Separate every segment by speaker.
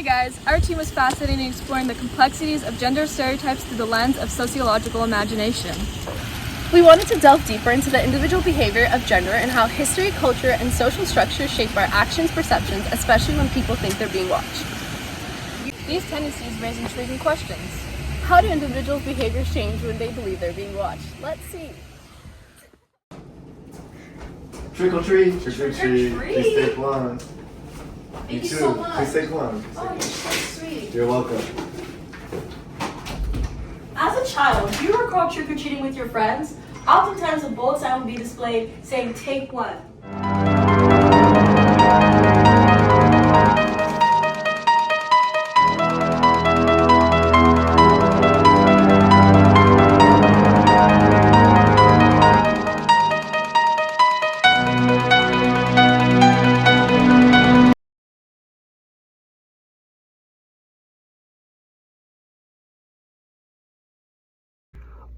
Speaker 1: guys, our team was fascinated in exploring the complexities of gender stereotypes through the lens of sociological imagination.
Speaker 2: We wanted to delve deeper into the individual behavior of gender and how history, culture, and social structures shape our actions, perceptions, especially when people think they're being watched.
Speaker 1: These tendencies raise intriguing questions.
Speaker 2: How do individuals' behaviors change when they believe they're being watched? Let's see.
Speaker 3: Trick or treat. Trick or treat. Please take one.
Speaker 4: Thank you so much.
Speaker 3: Please take one.
Speaker 4: Oh, you're so sweet.
Speaker 3: You're welcome.
Speaker 4: As a child, do you recall trick-or-treating with your friends? Oftentimes a bold sign would be displayed saying, "Take one."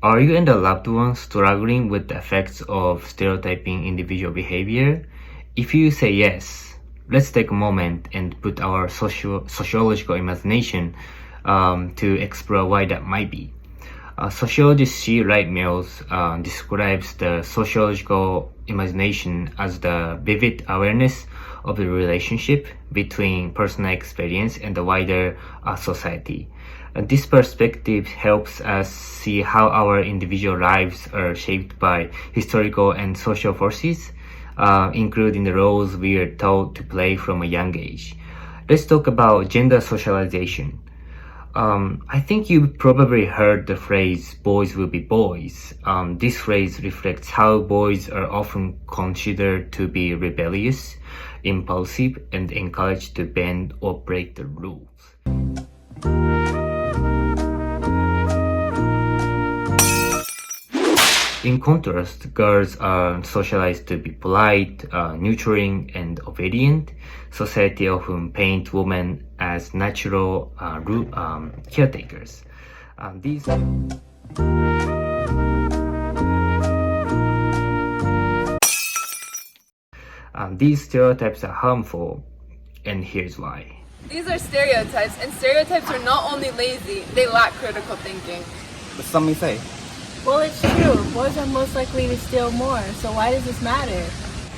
Speaker 5: Are you and a loved one struggling with the effects of stereotyping individual behavior? If you say yes, let's take a moment and put our sociological imagination to explore why that might be. Sociologist C. Wright Mills describes the sociological imagination as the vivid awareness of the relationship between personal experience and the wider society. This perspective helps us see how our individual lives are shaped by historical and social forces, including the roles we are taught to play from a young age. Let's talk about gender socialization. I think you probably heard the phrase "boys will be boys." This phrase reflects how boys are often considered to be rebellious, impulsive, and encouraged to bend or break the rules. In contrast, girls are socialized to be polite, nurturing, and obedient. Society often paints women as natural caretakers. These stereotypes are harmful, and here's why.
Speaker 1: These are stereotypes, and stereotypes are not only lazy, they lack critical thinking.
Speaker 6: But some may say,
Speaker 2: Well, it's true. Boys are most likely to steal more, so why does this matter?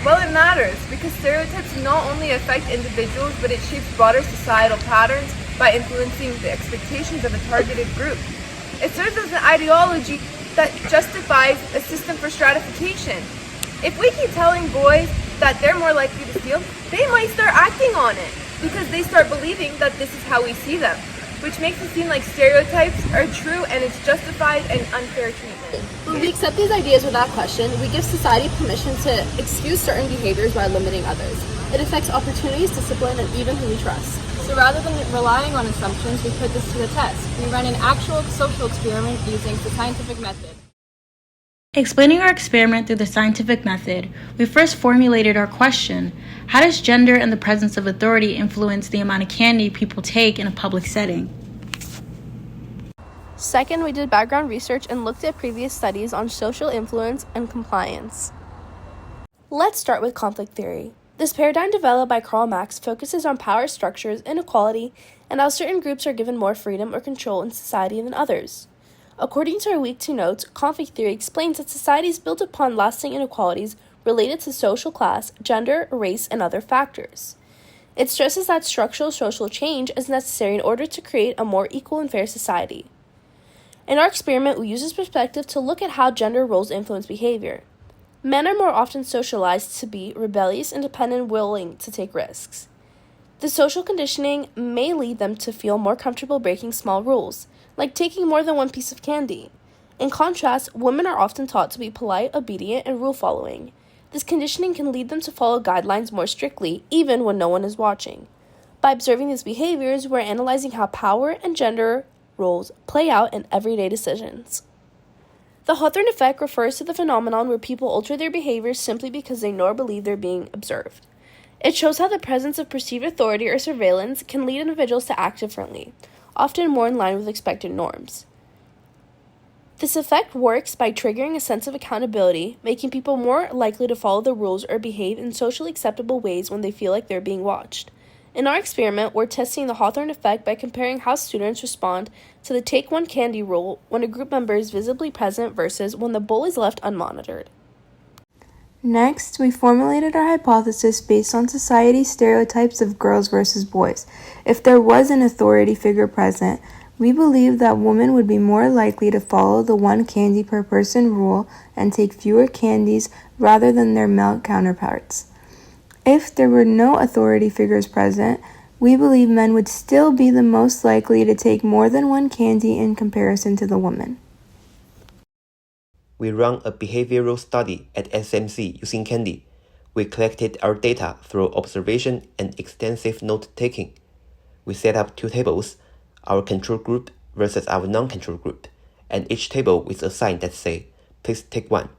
Speaker 1: Well, it matters because stereotypes not only affect individuals, but it shapes broader societal patterns by influencing the expectations of a targeted group. It serves as an ideology that justifies a system for stratification. If we keep telling boys that they're more likely to steal, they might start acting on it because they start believing that this is how we see them, which makes it seem like stereotypes are true and it's justified and unfair treatment.
Speaker 2: When we accept these ideas without question, we give society permission to excuse certain behaviors while limiting others. It affects opportunities, discipline, and even who we trust.
Speaker 1: So rather than relying on assumptions, we put this to the test. We run an actual social experiment using the scientific method.
Speaker 7: Explaining our experiment through the scientific method, we first formulated our question: how does gender and the presence of authority influence the amount of candy people take in a public setting?
Speaker 2: Second, we did background research and looked at previous studies on social influence and compliance. Let's start with conflict theory. This paradigm developed by Karl Marx focuses on power structures, inequality, and how certain groups are given more freedom or control in society than others. According to our Week 2 notes, conflict theory explains that society is built upon lasting inequalities related to social class, gender, race, and other factors. It stresses that structural social change is necessary in order to create a more equal and fair society. In our experiment, we use this perspective to look at how gender roles influence behavior. Men are more often socialized to be rebellious, independent, and willing to take risks. The social conditioning may lead them to feel more comfortable breaking small rules, like taking more than one piece of candy. In contrast, women are often taught to be polite, obedient, and rule-following. This conditioning can lead them to follow guidelines more strictly, even when no one is watching. By observing these behaviors, we're analyzing how power and gender roles play out in everyday decisions. The Hawthorne effect refers to the phenomenon where people alter their behaviors simply because they know or believe they're being observed. It shows how the presence of perceived authority or surveillance can lead individuals to act differently, often more in line with expected norms. This effect works by triggering a sense of accountability, making people more likely to follow the rules or behave in socially acceptable ways when they feel like they're being watched. In our experiment, we're testing the Hawthorne effect by comparing how students respond to the take one candy rule when a group member is visibly present versus when the bowl is left unmonitored. Next, we formulated our hypothesis based on society's stereotypes of girls versus boys. If there was an authority figure present, we believe that women would be more likely to follow the one candy per person rule and take fewer candies rather than their male counterparts. If there were no authority figures present, we believe men would still be the most likely to take more than one candy in comparison to the women.
Speaker 6: We ran a behavioral study at SMC using candy. We collected our data through observation and extensive note-taking. We set up two tables, our control group versus our non-control group, and each table with a sign that say, please take one.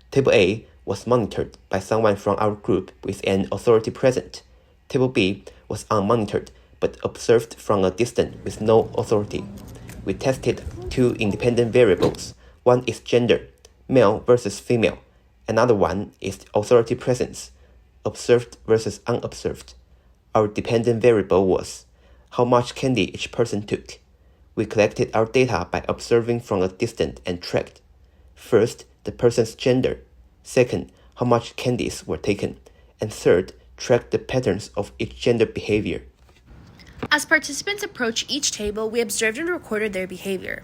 Speaker 6: Table A was monitored by someone from our group with an authority present. Table B was unmonitored but observed from a distance with no authority. We tested two independent variables. One is gender, male versus female. Another one is authority presence, observed versus unobserved. Our dependent variable was how much candy each person took. We collected our data by observing from a distance and tracked. First, the person's gender. Second, how much candies were taken. And third, tracked the patterns of each gender behavior.
Speaker 2: As participants approached each table, we observed and recorded their behavior.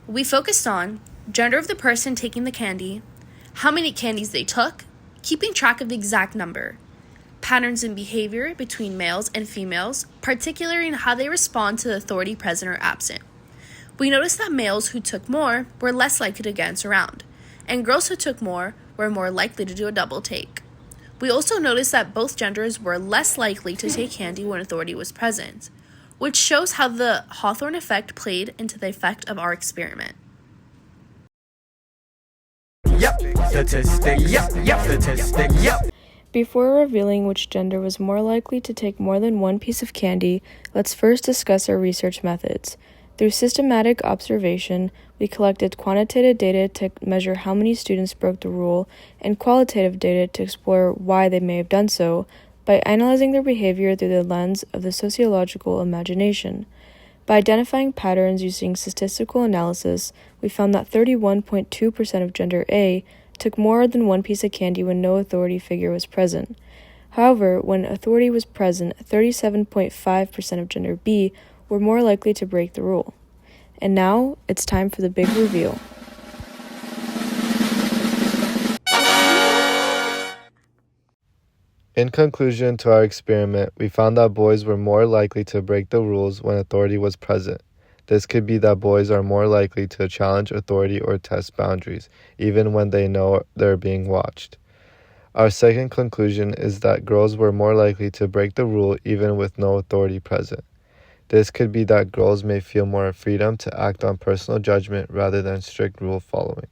Speaker 2: We focused on gender of the person taking the candy, how many candies they took, keeping track of the exact number, patterns in behavior between males and females, particularly in how they respond to the authority present or absent. We noticed that males who took more were less likely to dance around, and girls who took more were more likely to do a double take. We also noticed that both genders were less likely to take candy when authority was present, which shows how the Hawthorne effect played into the effect of our experiment.
Speaker 8: Before revealing which gender was more likely to take more than one piece of candy, let's first discuss our research methods. Through systematic observation, we collected quantitative data to measure how many students broke the rule and qualitative data to explore why they may have done so by analyzing their behavior through the lens of the sociological imagination. By identifying patterns using statistical analysis, we found that 31.2% of gender A took more than one piece of candy when no authority figure was present. However, when authority was present, 37.5% of gender B were more likely to break the rule. And now, it's time for the big reveal.
Speaker 9: In conclusion to our experiment, we found that boys were more likely to break the rules when authority was present. This could be that boys are more likely to challenge authority or test boundaries, even when they know they're being watched. Our second conclusion is that girls were more likely to break the rule even with no authority present. This could be that girls may feel more freedom to act on personal judgment rather than strict rule following.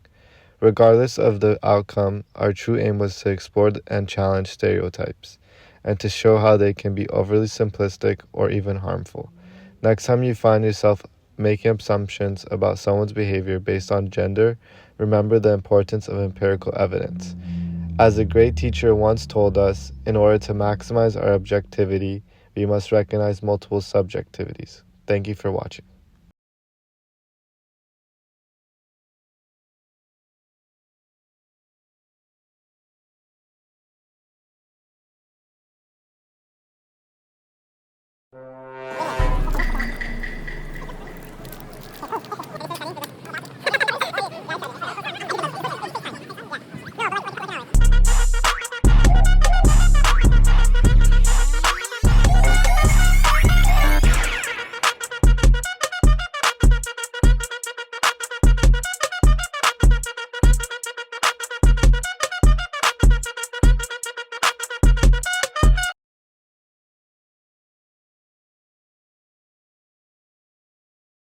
Speaker 9: Regardless of the outcome, our true aim was to explore and challenge stereotypes, and to show how they can be overly simplistic or even harmful. Next time you find yourself making assumptions about someone's behavior based on gender, remember the importance of empirical evidence. As a great teacher once told us, in order to maximize our objectivity, we must recognize multiple subjectivities. Thank you for watching.